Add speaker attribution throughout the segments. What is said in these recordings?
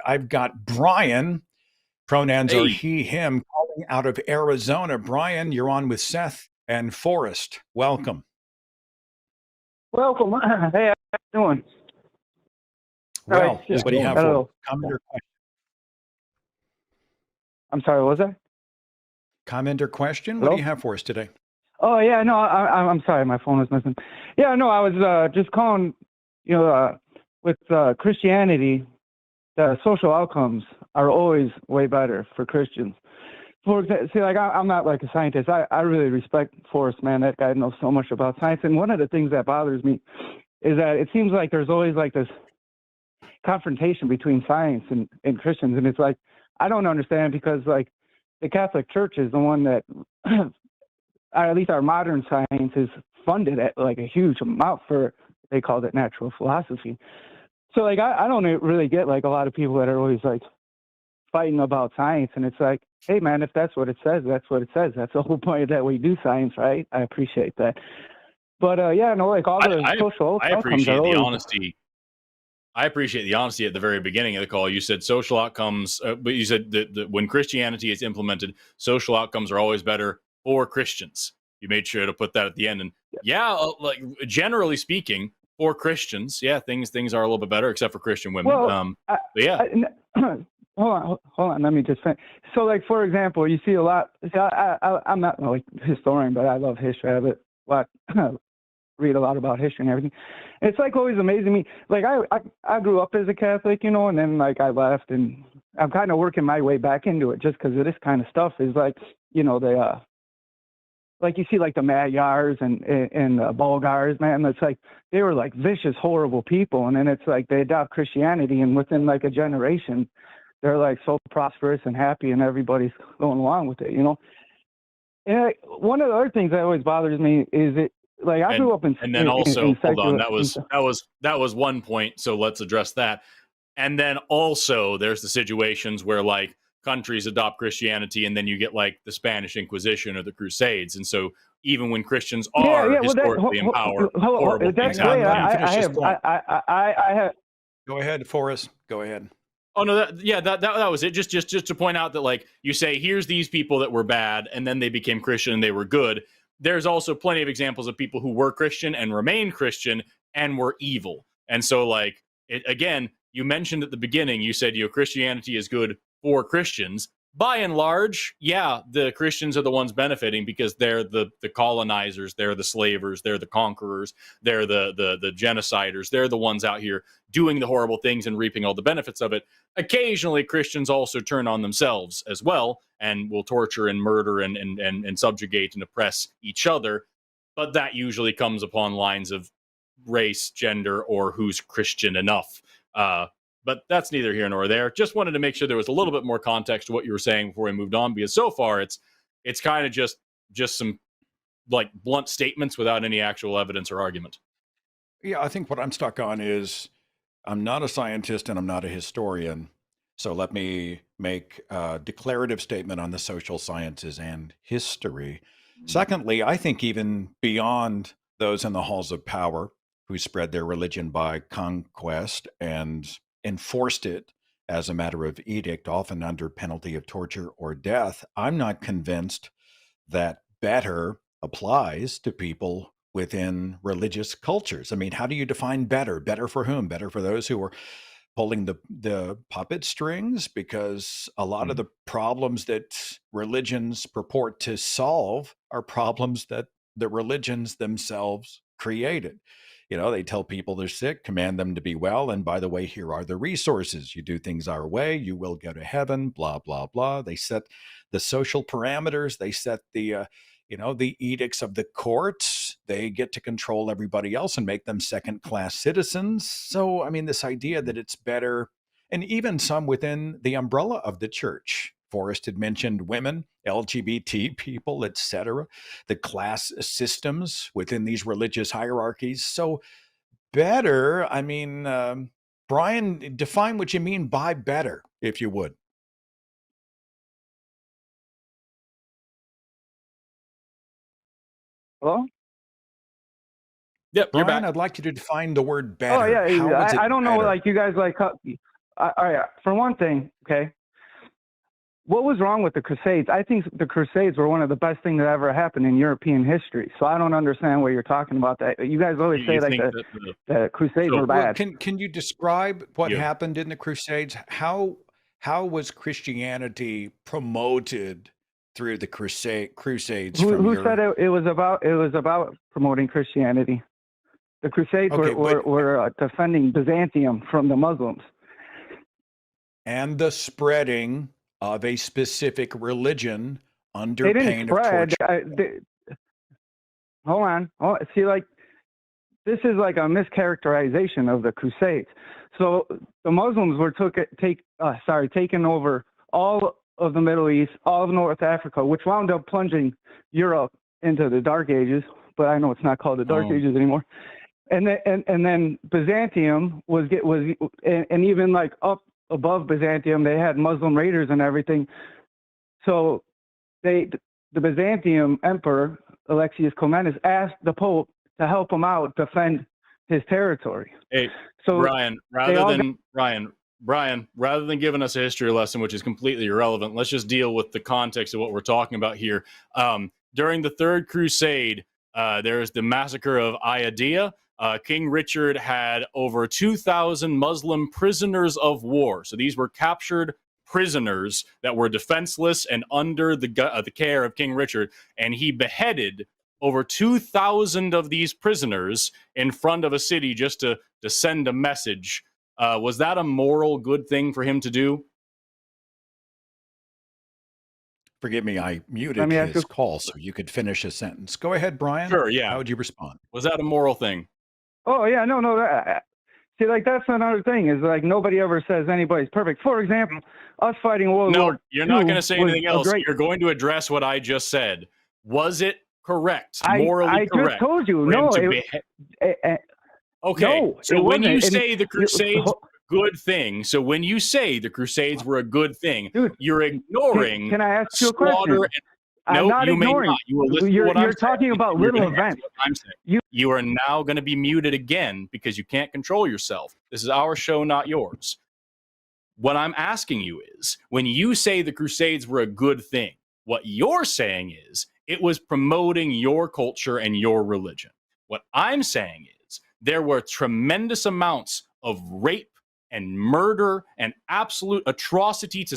Speaker 1: I've got Brian. Pronouns are
Speaker 2: Hey,
Speaker 1: he, him, calling out of Arizona. Brian, you're on with Seth and Forrest. Welcome.
Speaker 3: Welcome. Hey, how you doing? All right.
Speaker 1: Well, what do you have for us?
Speaker 3: Hello.
Speaker 1: Comment or question?
Speaker 3: I'm sorry. What was that?
Speaker 1: Comment or question? What do
Speaker 3: Hello?
Speaker 1: you have for us today?
Speaker 3: Oh yeah. No, I'm sorry. My phone was missing. Yeah. No, I was just calling. With Christianity, the social outcomes are always way better for Christians. For example, see, like I'm not like a scientist. I really respect Forrest, man. That guy knows so much about science. And one of the things that bothers me is that it seems like there's always like this confrontation between science and Christians, and it's like I don't understand because like the Catholic Church is the one that, or at least our modern science is funded at like a huge amount for. They called it natural philosophy. So like I don't really get like a lot of people that are always like fighting about science, and it's like, hey man, if that's what it says, that's what it says. That's the whole point that we do science, right? I appreciate that. But yeah, no, like all the social
Speaker 2: I
Speaker 3: outcomes
Speaker 2: appreciate
Speaker 3: are
Speaker 2: the
Speaker 3: always
Speaker 2: honesty. I appreciate the honesty at the very beginning of the call. You said social outcomes, but you said that when Christianity is implemented, social outcomes are always better for Christians. You made sure to put that at the end. And yeah, like generally speaking, for Christians, yeah, things are a little bit better, except for Christian women.
Speaker 3: well.
Speaker 2: But yeah,
Speaker 3: Hold on. Let me just finish. So, like for example, you see a lot. See, I'm not like a historian, but I love history. I have a lot, read a lot about history and everything. And it's like always amazing me. Like I grew up as a Catholic, and then like I left, and I'm kind of working my way back into it just because of this kind of stuff. Is like the like you see like the Magyars and Bulgars, man. It's like they were like vicious, horrible people, and then it's like they adopt Christianity, and within like a generation, they're like so prosperous and happy, and everybody's going along with it. And one of the other things that always bothers me is it. Like I grew up
Speaker 2: and then also hold on,
Speaker 3: secular.
Speaker 2: that was one point. So let's address that. And then also there's the situations where like countries adopt Christianity and then you get like the Spanish Inquisition or the Crusades. And so even when Christians are historically in power, horrible things
Speaker 3: that's great.
Speaker 2: happen.
Speaker 3: I have.
Speaker 1: Go ahead, Forrest. Go ahead.
Speaker 2: Oh no, that was it. Just to point out that like you say, here's these people that were bad, and then they became Christian and they were good. There's also plenty of examples of people who were Christian and remained Christian and were evil. And so like again, you mentioned at the beginning, you said Christianity is good for Christians. By and large, yeah, the Christians are the ones benefiting because they're the colonizers, they're the slavers, they're the conquerors, they're the genociders, they're the ones out here doing the horrible things and reaping all the benefits of it. Occasionally, Christians also turn on themselves as well and will torture and murder and subjugate and oppress each other. But that usually comes upon lines of race, gender, or who's Christian enough. But that's neither here nor there. Just wanted to make sure there was a little bit more context to what you were saying before we moved on, because so far it's kind of just some like blunt statements without any actual evidence or argument.
Speaker 1: Yeah, I think what I'm stuck on is I'm not a scientist and I'm not a historian. So let me make a declarative statement on the social sciences and history. Secondly, I think even beyond those in the halls of power who spread their religion by conquest and enforced it as a matter of edict, often under penalty of torture or death, I'm not convinced that better applies to people within religious cultures. I mean, how do you define better? Better for whom? Better for those who are pulling the puppet strings? Because a lot of the problems that religions purport to solve are problems that the religions themselves created. They tell people they're sick, command them to be well. And by the way, here are the resources. You do things our way, you will go to heaven, blah, blah, blah. They set the social parameters. They set the edicts of the courts. They get to control everybody else and make them second-class citizens. So, I mean, this idea that it's better, and even some within the umbrella of the church. Forrest had mentioned women, LGBT people, etc., the class systems within these religious hierarchies. So better, I mean, Brian, define what you mean by better, if you would.
Speaker 3: Hello?
Speaker 2: Yep,
Speaker 1: Brian,
Speaker 2: you're back.
Speaker 1: I'd like you to define the word
Speaker 3: Oh
Speaker 1: better.
Speaker 3: yeah,
Speaker 1: How is it
Speaker 3: I don't know.
Speaker 1: better?
Speaker 3: Like you guys like. all right, for one thing, okay, what was wrong with the Crusades? I think the Crusades were one of the best things that ever happened in European history. So I don't understand what you're talking about. That you guys always say like the Crusades were bad.
Speaker 1: Well, can you describe what happened in the Crusades? How was Christianity promoted through the Crusades?
Speaker 3: Who said it was about promoting Christianity? The Crusades were defending Byzantium from the Muslims
Speaker 1: and the spreading of a specific religion under pain of torture.
Speaker 3: Hold on. See, like, this is like a mischaracterization of the Crusades. So the Muslims were taking over all of the Middle East, all of North Africa, which wound up plunging Europe into the Dark Ages. But I know it's not called the Dark Ages anymore. And then Byzantium was even like up above Byzantium, they had Muslim raiders and everything. So the Byzantium Emperor, Alexius Comnenus, asked the Pope to help him out defend his territory.
Speaker 2: Hey, so Brian, rather than giving us a history lesson, which is completely irrelevant, let's just deal with the context of what we're talking about here. During the Third Crusade, there's the massacre of Ayadia. King Richard had over 2,000 Muslim prisoners of war. So these were captured prisoners that were defenseless and under the care of King Richard. And he beheaded over 2,000 of these prisoners in front of a city just to send a message. Was that a moral good thing for him to do?
Speaker 1: Forgive me, I muted his call so you could finish a sentence. Go ahead, Brian.
Speaker 2: Sure, yeah.
Speaker 1: How would you respond?
Speaker 2: Was that a moral thing?
Speaker 3: Oh, yeah, no. See, like, that's another thing is, like, nobody ever says anybody's perfect. For example, us fighting World War II.
Speaker 2: No, you're not going to say anything else. You're going to address what I just said. Was it correct? Morally correct?
Speaker 3: I just told you. No.
Speaker 2: Okay,
Speaker 3: no,
Speaker 2: so when you say the Crusades were a good thing, were a good thing,
Speaker 3: dude,
Speaker 2: you're ignoring
Speaker 3: can I ask you a question?
Speaker 2: No,
Speaker 3: not
Speaker 2: you
Speaker 3: ignoring.
Speaker 2: may not. You will listen
Speaker 3: you're
Speaker 2: to what I'm
Speaker 3: talking
Speaker 2: saying.
Speaker 3: about little events.
Speaker 2: I'm saying. You are now going to be muted again because you can't control yourself. This is our show, not yours. What I'm asking you is, when you say the Crusades were a good thing, what you're saying is it was promoting your culture and your religion. What I'm saying is there were tremendous amounts of rape and murder and absolute atrocity to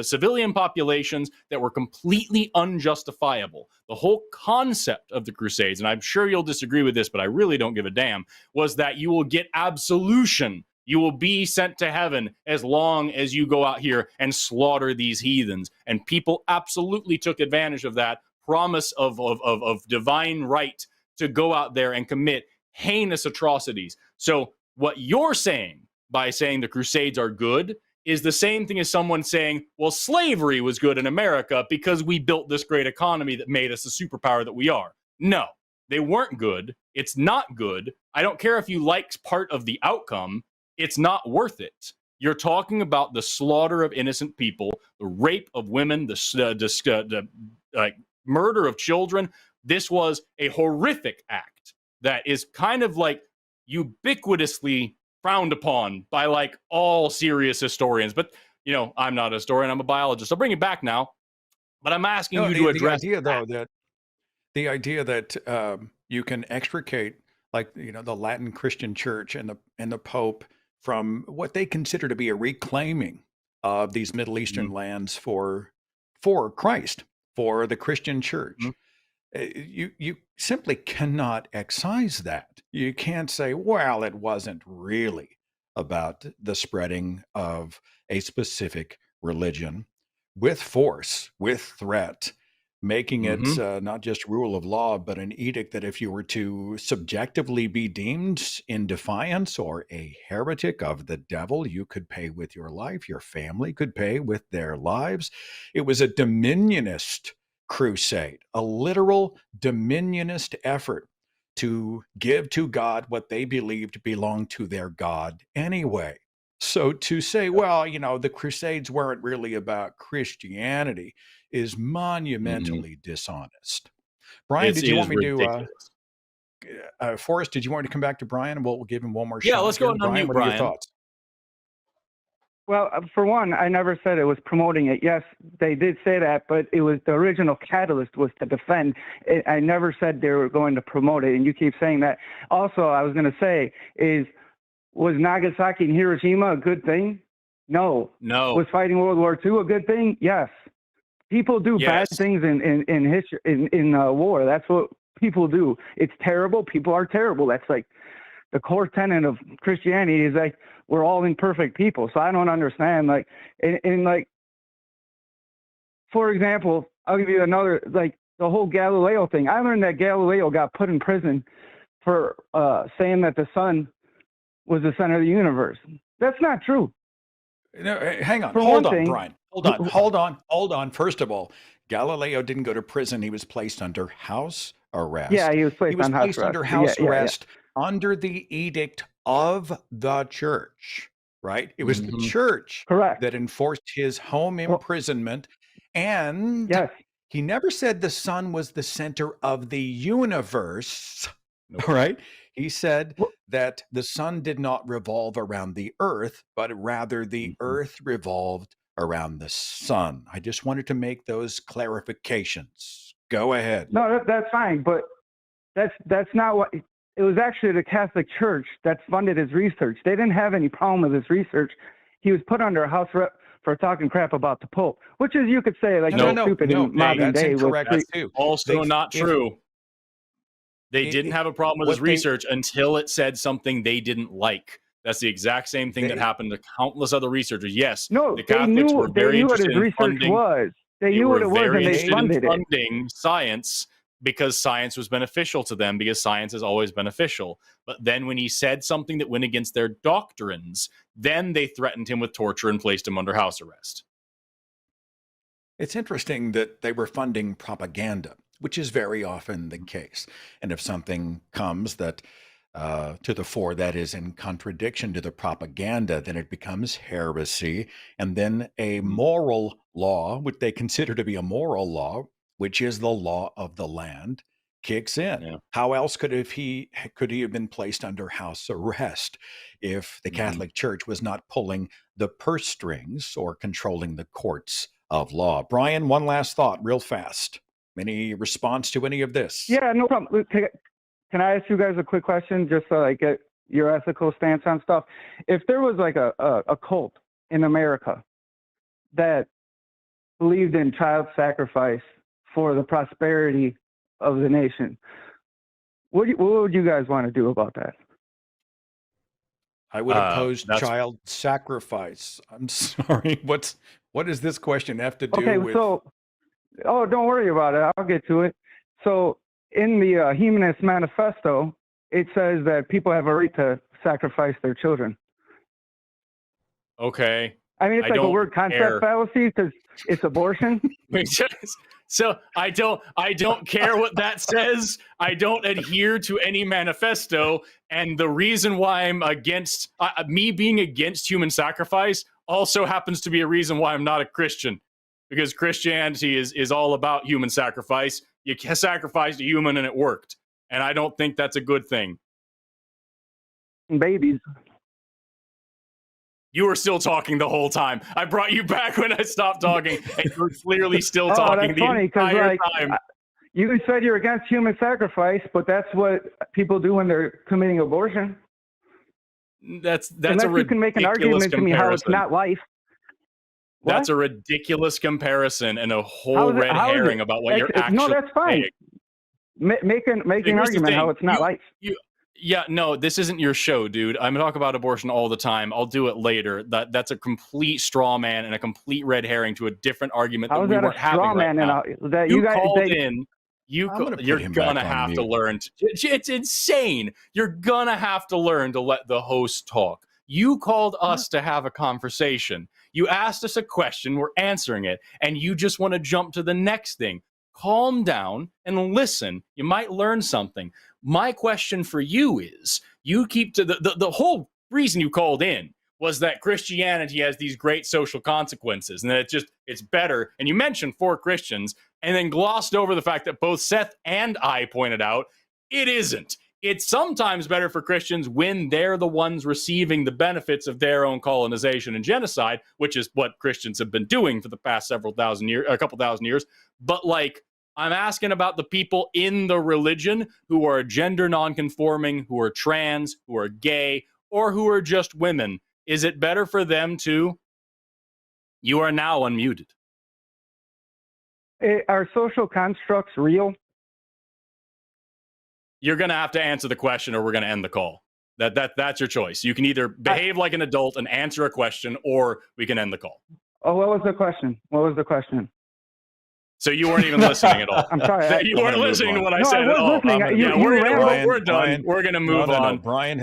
Speaker 2: civilian populations that were completely unjustifiable. The whole concept of the Crusades, and I'm sure you'll disagree with this, but I really don't give a damn, was that you will get absolution. You will be sent to heaven as long as you go out here and slaughter these heathens. And people absolutely took advantage of that promise of divine right to go out there and commit heinous atrocities. So what you're saying by saying the Crusades are good is the same thing as someone saying, well, slavery was good in America because we built this great economy that made us the superpower that we are. No, they weren't good. It's not good. I don't care if you like part of the outcome. It's not worth it. You're talking about the slaughter of innocent people, the rape of women, the murder of children. This was a horrific act that is kind of like ubiquitously frowned upon by like all serious historians. But, you know, I'm not a historian, I'm a biologist. I'll bring it back now. But I'm asking you to address
Speaker 1: the idea that you can extricate, like, you know, the Latin Christian Church and the Pope from what they consider to be a reclaiming of these Middle Eastern lands for Christ, for the Christian Church. You simply cannot excise that. You can't say, well, it wasn't really about the spreading of a specific religion with force, with threat, making it not just rule of law, but an edict that if you were to subjectively be deemed in defiance or a heretic of the devil, you could pay with your life. Your family could pay with their lives. It was a dominionist crusade, a literal dominionist effort to give to God what they believed belonged to their God anyway. So to say, well, you know, the Crusades weren't really about Christianity is monumentally dishonest. Brian, did you want me to, Forrest, did you want to come back to Brian and we'll give him one more shot?
Speaker 2: Yeah, let's go and
Speaker 1: Brian,
Speaker 2: unmute
Speaker 1: what
Speaker 2: Brian.
Speaker 1: are your thoughts?
Speaker 3: Well, for one, I never said it was promoting it. Yes, they did say that, but it was the original catalyst was to defend. I never said they were going to promote it, and you keep saying that. Also, I was going to say was Nagasaki and Hiroshima a good thing? No.
Speaker 2: No.
Speaker 3: Was fighting World War II a good thing? Yes. People do bad
Speaker 2: Yes.
Speaker 3: things in history in war. That's what people do. It's terrible. People are terrible. That's like the core tenet of Christianity is like we're all imperfect people. So I don't understand. Like, like, for example, I'll give you another, like the whole Galileo thing. I learned that Galileo got put in prison for saying that the sun was the center of the universe. That's not true.
Speaker 1: No, hang on.
Speaker 3: For
Speaker 1: Hold
Speaker 3: one
Speaker 1: on,
Speaker 3: thing-
Speaker 1: Brian. Hold on. First of all, Galileo didn't go to prison. He was placed under house arrest.
Speaker 3: Yeah, he was placed on house arrest.
Speaker 1: Under house arrest under the edict of the church, right? It was the church
Speaker 3: Correct.
Speaker 1: that enforced his home imprisonment. And
Speaker 3: Yes.
Speaker 1: he never said the sun was the center of the universe, right? He said that the sun did not revolve around the earth, but rather the earth revolved around the sun. I just wanted to make those clarifications. Go ahead.
Speaker 3: No, that's fine, but that's not what it was. Actually, the Catholic Church that funded his research. They didn't have any problem with his research. He was put under house arrest for talking crap about the Pope, which is, you could say, like, stupid in modern
Speaker 1: that's
Speaker 3: day.
Speaker 1: Incorrect too.
Speaker 2: Also not true. They didn't have a problem with his research until it said something they didn't like. That's the exact same thing that happened to countless other researchers. Yes,
Speaker 3: no,
Speaker 2: the Catholics were very interested in funding.
Speaker 3: They knew what it was, and they funded it.
Speaker 2: Funding science because science was beneficial to them, because science is always beneficial. But then when he said something that went against their doctrines, then they threatened him with torture and placed him under house arrest.
Speaker 1: It's interesting that they were funding propaganda, which is very often the case. And if something comes that to the fore that is in contradiction to the propaganda, then it becomes heresy. And then a moral law, which they consider to be a moral law, which is the law of the land, kicks in. Yeah. How else could he have been placed under house arrest if the Catholic Church was not pulling the purse strings or controlling the courts of law? Brian, one last thought real fast. Any response to any of this?
Speaker 3: Yeah, no problem. Can I ask you guys a quick question just so I get your ethical stance on stuff? If there was like a cult in America that believed in child sacrifice for the prosperity of the nation, what would you guys want to do about that?
Speaker 1: I would oppose child sacrifice. I'm sorry. What does this question have to do with?
Speaker 3: Don't worry about it. I'll get to it. So in the Humanist Manifesto, it says that people have a right to sacrifice their children.
Speaker 2: Okay.
Speaker 3: I mean, it's like a word concept fallacy because it's abortion.
Speaker 2: So I don't care what that says. I don't adhere to any manifesto. And the reason why I'm against me being against human sacrifice also happens to be a reason why I'm not a Christian, because Christianity is all about human sacrifice. You sacrificed a human and it worked. And I don't think that's a good thing.
Speaker 3: Babies.
Speaker 2: You were still talking the whole time. I brought you back when I stopped talking, and you were clearly still talking
Speaker 3: that's funny,
Speaker 2: entire time.
Speaker 3: You said you're against human sacrifice, but that's what people do when they're committing abortion.
Speaker 2: That's
Speaker 3: Unless
Speaker 2: a ridiculous
Speaker 3: you can make an argument to me how it's not life.
Speaker 2: That's a ridiculous comparison and a whole red herring about what you're actually
Speaker 3: No, that's fine. Make an argument how it's not life.
Speaker 2: Yeah, no, this isn't your show, dude. I'm talking about abortion all the time. I'll do it later. That's a complete straw man and a complete red herring to a different argument that we weren't having right now. You're gonna have to learn. It's insane. You're gonna have to learn to let the host talk. You called us to have a conversation. You asked us a question. We're answering it, and you just want to jump to the next thing. Calm down and listen. You might learn something. My question for you is, you keep to the whole reason you called in was that Christianity has these great social consequences and that it's better. And you mentioned 4 Christians and then glossed over the fact that both Seth and I pointed out it isn't. it's sometimes better for Christians when they're the ones receiving the benefits of their own colonization and genocide, which is what Christians have been doing for the past a couple thousand years. But like, I'm asking about the people in the religion who are gender nonconforming, who are trans, who are gay, or who are just women. Is it better for them to? You are now unmuted.
Speaker 3: Are social constructs real?
Speaker 2: You're going to have to answer the question or we're going to end the call. That's your choice. You can either behave like an adult and answer a question, or we can end the call.
Speaker 3: Oh, what was the question? What was the question?
Speaker 2: So you weren't even listening at all.
Speaker 3: I'm sorry.
Speaker 2: You weren't listening to what I
Speaker 3: No,
Speaker 2: said
Speaker 3: I was
Speaker 2: at all.
Speaker 3: listening.
Speaker 2: We're done. We're going to move on.
Speaker 1: Brian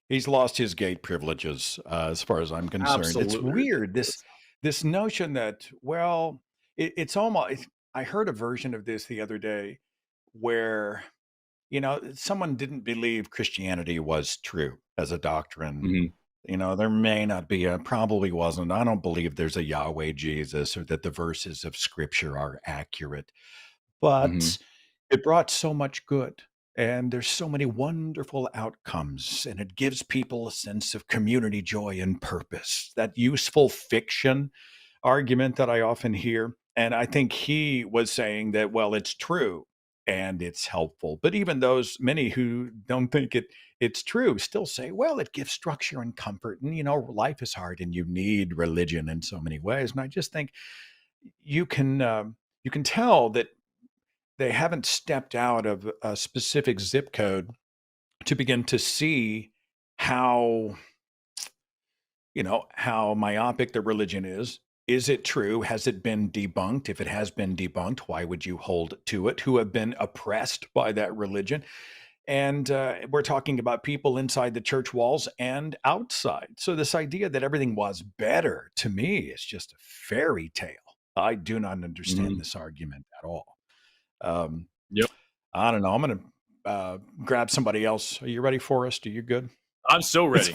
Speaker 1: he's lost his gate privileges as far as I'm concerned.
Speaker 2: Absolutely.
Speaker 1: It's weird. This notion that, well, it's almost, I heard a version of this the other day where, someone didn't believe Christianity was true as a doctrine.
Speaker 2: Mm-hmm.
Speaker 1: There may not be probably wasn't. I don't believe there's a Yahweh Jesus or that the verses of scripture are accurate, but it brought so much good. And there's so many wonderful outcomes, and it gives people a sense of community joy and purpose. That useful fiction argument that I often hear. And I think he was saying that, well, it's true and it's helpful. But even those many who don't think it's true still say, well, it gives structure and comfort. And, life is hard and you need religion in so many ways. And I just think you can tell that they haven't stepped out of a specific zip code to begin to see how myopic the religion is. Is it true? Has it been debunked? If it has been debunked, why would you hold to it? Who have been oppressed by that religion? And we're talking about people inside the church walls and outside. So this idea that everything was better, to me, is just a fairy tale. I do not understand this argument at all.
Speaker 2: Yep.
Speaker 1: I don't know. I'm going to grab somebody else. Are you ready, Forrest? Are you good?
Speaker 2: I'm so ready.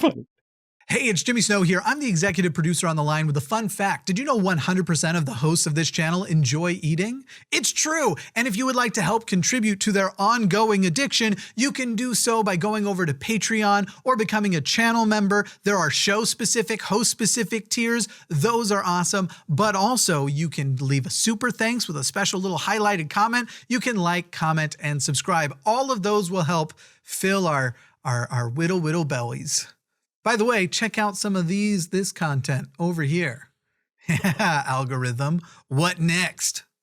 Speaker 4: Hey, it's Jimmy Snow here. I'm the executive producer on the line with a fun fact. Did you know 100% of the hosts of this channel enjoy eating? It's true. And if you would like to help contribute to their ongoing addiction, you can do so by going over to Patreon or becoming a channel member. There are show-specific, host-specific tiers. Those are awesome. But also, you can leave a super thanks with a special little highlighted comment. You can like, comment, and subscribe. All of those will help fill our whittle bellies. By the way, check out some of this content over here. Algorithm, what next?